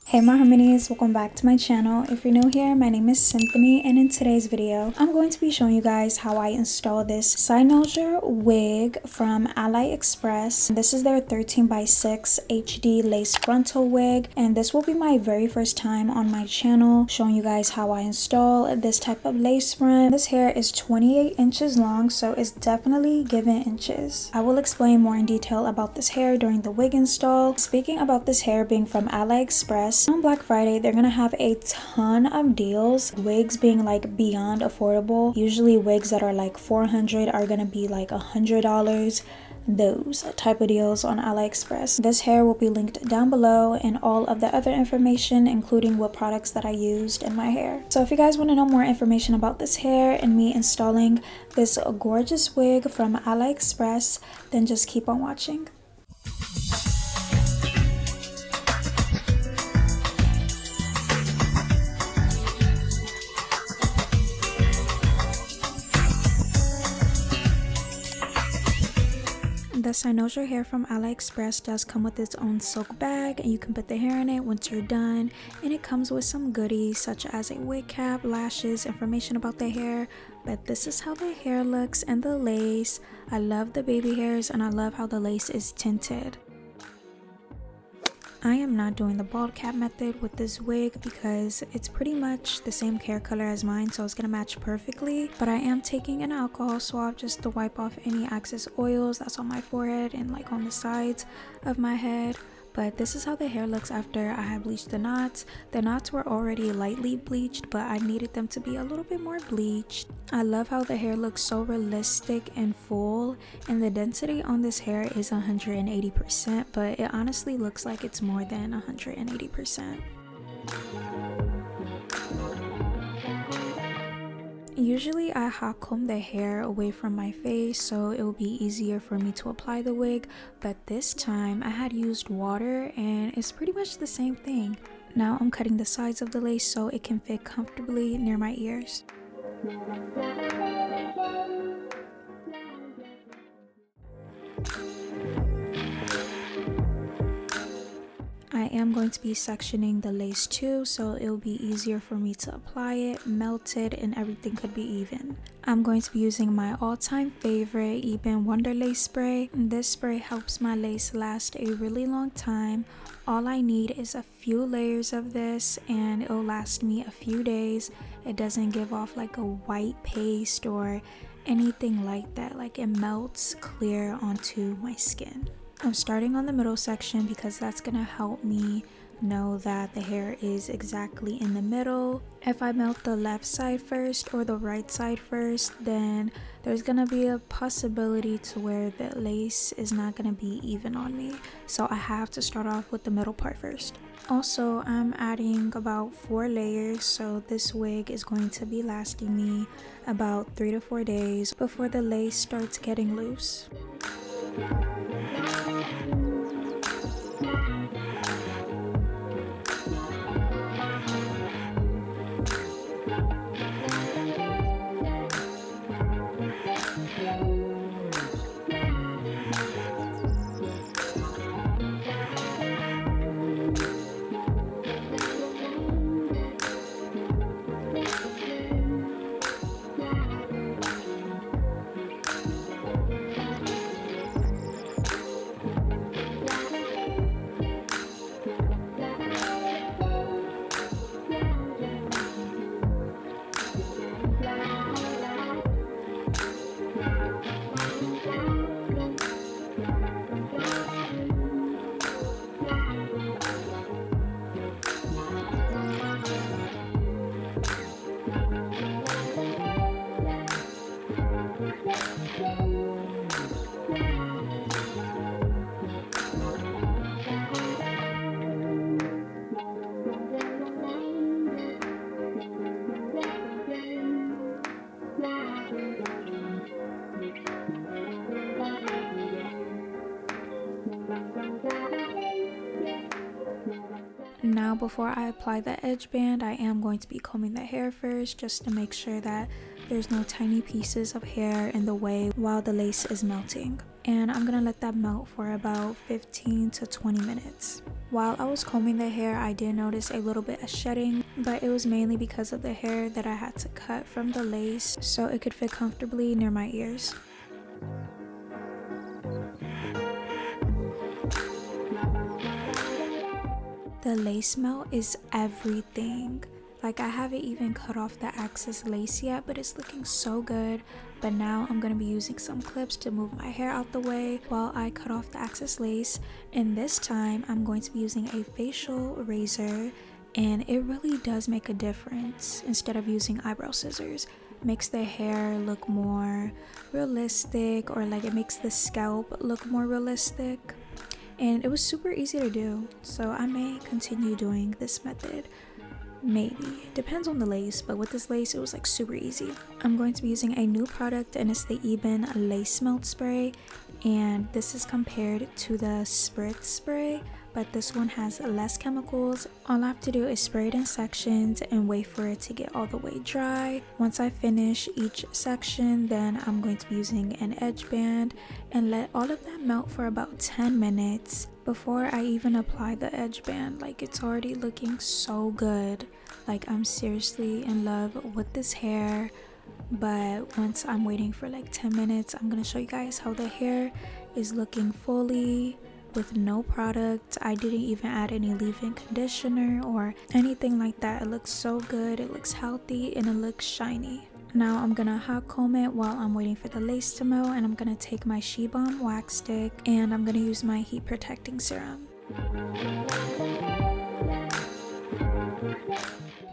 Hey my harmonies, welcome back to my channel. If you're new here, my name is Symphony, and in today's video I'm going to be showing you guys how I install this Cynosure wig from Aliexpress. This is their 13x6 HD lace frontal wig, and this will be my very first time on my channel showing you guys how I install this type of lace front. This hair is 28 inches long, so it's definitely given inches. I will explain more in detail about this hair during the wig install. Speaking about this hair being from Aliexpress, on Black Friday they're gonna have a ton of deals, wigs being like beyond affordable. Usually wigs that are like $400 are gonna be like $100. Those type of deals on Aliexpress. This hair will be linked down below, and all of the other information, including what products that I used in my hair. So if you guys want to know more information about this hair and me installing this gorgeous wig from Aliexpress, then just keep on watching. The Cynosure hair from Aliexpress does come with its own silk bag, and you can put the hair in it once you're done, and it comes with some goodies such as a wig cap, lashes, information about the hair. But this is how the hair looks and the lace. I love the baby hairs, and I love how the lace is tinted. I am not doing the bald cap method with this wig because it's pretty much the same hair color as mine, so it's gonna match perfectly. But I am taking an alcohol swab just to wipe off any excess oils that's on my forehead and like on the sides of my head. But this is how the hair looks after I have bleached the knots. The knots were already lightly bleached, but I needed them to be a little bit more bleached. I love how the hair looks so realistic and full, and the density on this hair is 180%, but it honestly looks like it's more than 180%. Usually I hot comb the hair away from my face so it will be easier for me to apply the wig, but this time I had used water and it's pretty much the same thing. Now I'm cutting the sides of the lace so it can fit comfortably near my ears. I am going to be sectioning the lace too, so it will be easier for me to apply it, melt it, and everything could be even. I'm going to be using my all-time favorite Ebin Wonder Lace Spray. This spray helps my lace last a really long time. All I need is a few layers of this and it'll last me a few days. It doesn't give off like a white paste or anything like that. Like, it melts clear onto my skin. I'm starting on the middle section because that's gonna help me know that the hair is exactly in the middle. If I melt the left side first or the right side first, then there's gonna be a possibility to where the lace is not gonna be even on me. So I have to start off with the middle part first. Also, I'm adding about 4 layers, so this wig is going to be lasting me about 3 to 4 days before the lace starts getting loose. Now before I apply the edge band, I am going to be combing the hair first just to make sure that there's no tiny pieces of hair in the way while the lace is melting. and I'm gonna let that melt for about 15 to 20 minutes. While I was combing the hair, I did notice a little bit of shedding, but it was mainly because of the hair that I had to cut from the lace so it could fit comfortably near my ears. The lace melt is everything. Like, I haven't even cut off the excess lace yet, but it's looking so good. But now I'm going to be using some clips to move my hair out the way while I cut off the excess lace. And this time I'm going to be using a facial razor, and it really does make a difference instead of using eyebrow scissors. It makes the hair look more realistic, or like it makes the scalp look more realistic. And it was super easy to do, so I may continue doing this method. Maybe, depends on the lace, but with this lace it was like super easy. I'm going to be using a new product, and it's the Ebin Lace Melt Spray, and this is compared to the Spritz spray, but this one has less chemicals. All I have to do is spray it in sections and wait for it to get all the way dry. Once I finish each section, then I'm going to be using an edge band and let all of that melt for about 10 minutes before I even apply the edge band. Like, it's already looking so good. Like, I'm seriously in love with this hair. But once I'm waiting for like 10 minutes, I'm gonna show you guys how the hair is looking fully with no product. I didn't even add any leave-in conditioner or anything like that. It looks so good, it looks healthy, and it looks shiny. Now I'm gonna hot comb it while I'm waiting for the lace to melt, and I'm gonna take my She Balm wax stick and I'm gonna use my heat protecting serum.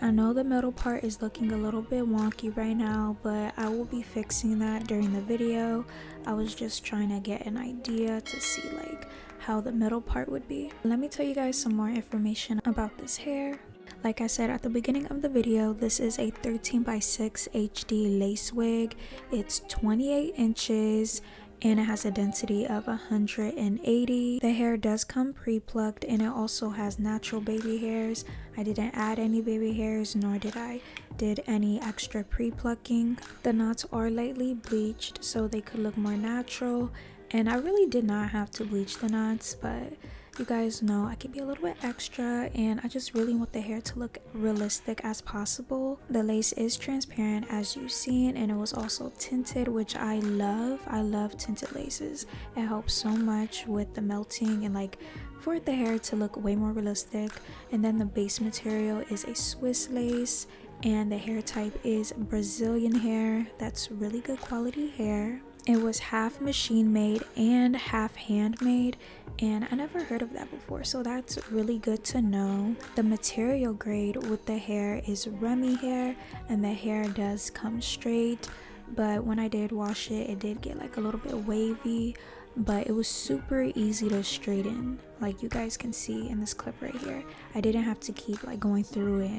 I know the middle part is looking a little bit wonky right now, but I will be fixing that during the video. I was just trying to get an idea to see like how the middle part would be. Let me tell you guys some more information about this hair. Like I said at the beginning of the video, this is a 13x6 HD lace wig. It's 28 inches and it has a density of 180. The hair does come pre-plucked, and it also has natural baby hairs. I didn't add any baby hairs, nor did any extra pre-plucking. The knots are lightly bleached so they could look more natural, and I really did not have to bleach the knots, but you guys know I can be a little bit extra, and I just really want the hair to look realistic as possible. The lace is transparent as you've seen, and it was also tinted, which I love. I love tinted laces. It helps so much with the melting and like for the hair to look way more realistic. And then the base material is a Swiss lace, and the hair type is Brazilian hair. That's really good quality hair. It was half machine made and half handmade, and I never heard of that before, so that's really good to know. The material grade with the hair is ROMWE hair, and the hair does come straight, but when I did wash it, it did get like a little bit wavy, but it was super easy to straighten, like you guys can see in this clip right here. I didn't have to keep like going through it.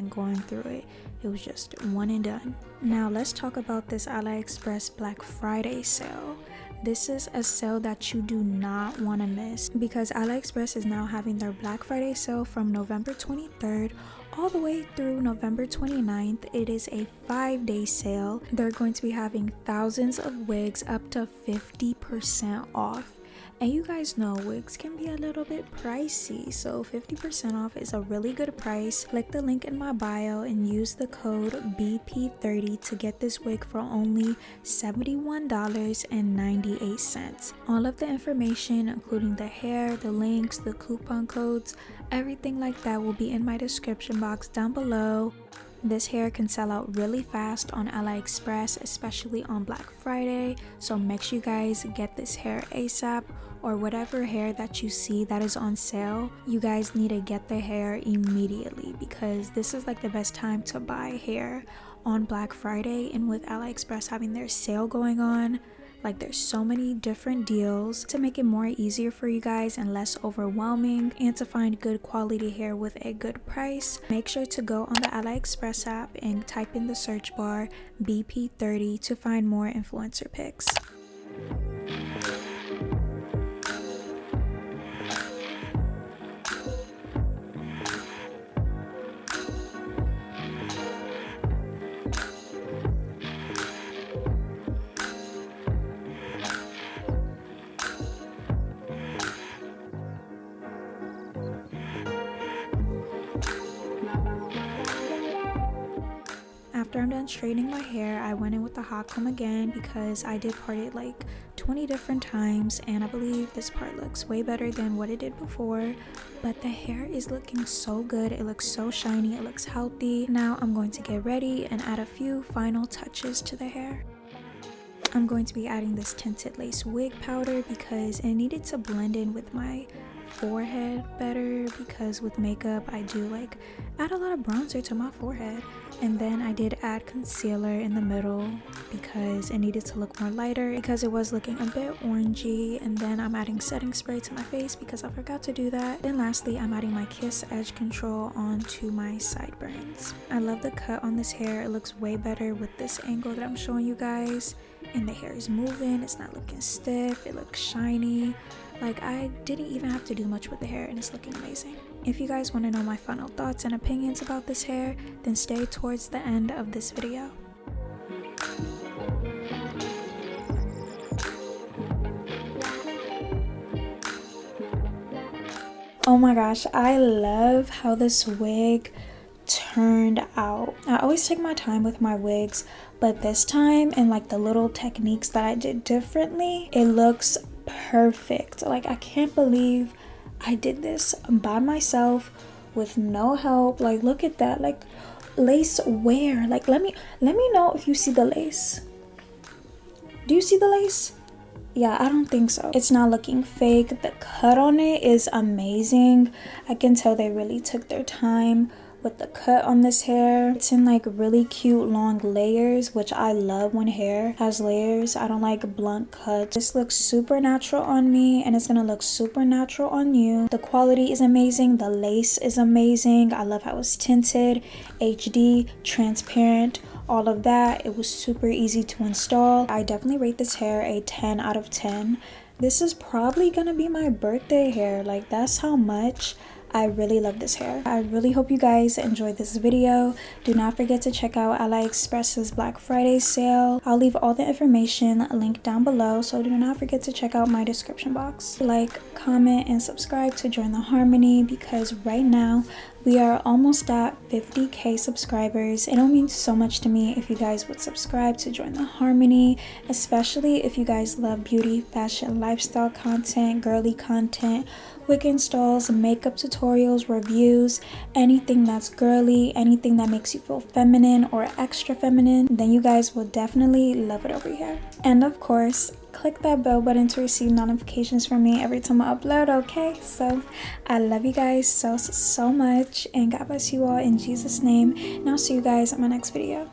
It was just one and done. Now let's talk about this Aliexpress Black Friday sale. This is a sale that you do not want to miss, because Aliexpress is now having their Black Friday sale from November 23rd all the way through November 29th. It is a 5-day sale. They're going to be having thousands of wigs up to 50% off. And you guys know wigs can be a little bit pricey, so 50% off is a really good price. Click the link in my bio and use the code BP30 to get this wig for only $71.98. All of the information, including the hair, the links, the coupon codes, everything like that will be in my description box down below. This hair can sell out really fast on Aliexpress, especially on Black Friday, so make sure you guys get this hair ASAP, or whatever hair that you see that is on sale. You guys need to get the hair immediately, because this is like the best time to buy hair on Black Friday. And with Aliexpress having their sale going on, like there's so many different deals to make it more easier for you guys and less overwhelming, and to find good quality hair with a good price. Make sure to go on the Aliexpress app and type in the search bar BP30 to find more influencer pics. done straightening my hair, I went in with the hot comb again because I did part it like 20 different times, and I believe this part looks way better than what it did before. But the hair is looking so good. It looks so shiny. It looks healthy. Now I'm going to get ready and add a few final touches to the hair. I'm going to be adding this tinted lace wig powder because it needed to blend in with my forehead better, because with makeup I do like add a lot of bronzer to my forehead. And then I did add concealer in the middle because it needed to look more lighter because it was looking a bit orangey. And then I'm adding setting spray to my face because I forgot to do that. Then lastly, I'm adding my Kiss Edge Control onto my sideburns. I love the cut on this hair. It looks way better with this angle that I'm showing you guys, and the hair is moving. It's not looking stiff. It looks shiny. Like, I didn't even have to do much with the hair and it's looking amazing. If you guys want to know my final thoughts and opinions about this hair, then stay towards the end of this video. Oh my gosh, I love how this wig turned out. I always take my time with my wigs, but this time, and like the little techniques that I did differently, it looks perfect. Like, I can't believe I did this by myself with no help. Like, look at that. Like, lace wear. Like, let me know if you see the lace. Do you see the lace? Yeah, I don't think so. It's not looking fake. The cut on it is amazing. I can tell they really took their time with the cut on this hair. It's in like really cute long layers, which I love when hair has layers. I don't like blunt cuts. This looks super natural on me, and it's gonna look super natural on you. The quality is amazing. The lace is amazing. I love how it's tinted, HD, transparent, all of that. It was super easy to install. I definitely rate this hair a 10 out of 10. This is probably gonna be my birthday hair. Like, that's how much I really love this hair. I really hope you guys enjoyed this video. Do not forget to check out Aliexpress's Black Friday sale. I'll leave all the information linked down below, so do not forget to check out my description box. Like, comment, and subscribe to join the Harmony, because right now we are almost at 50K subscribers. It'll mean so much to me if you guys would subscribe to join the Harmony, especially if you guys love beauty, fashion, lifestyle content, girly content, wig installs, makeup tutorials, reviews, anything that's girly, anything that makes you feel feminine or extra feminine, then you guys will definitely love it over here. And of course, click that bell button to receive notifications from me every time I upload, okay? So I love you guys so much, and God bless you all in Jesus' name, and I'll see you guys in my next video.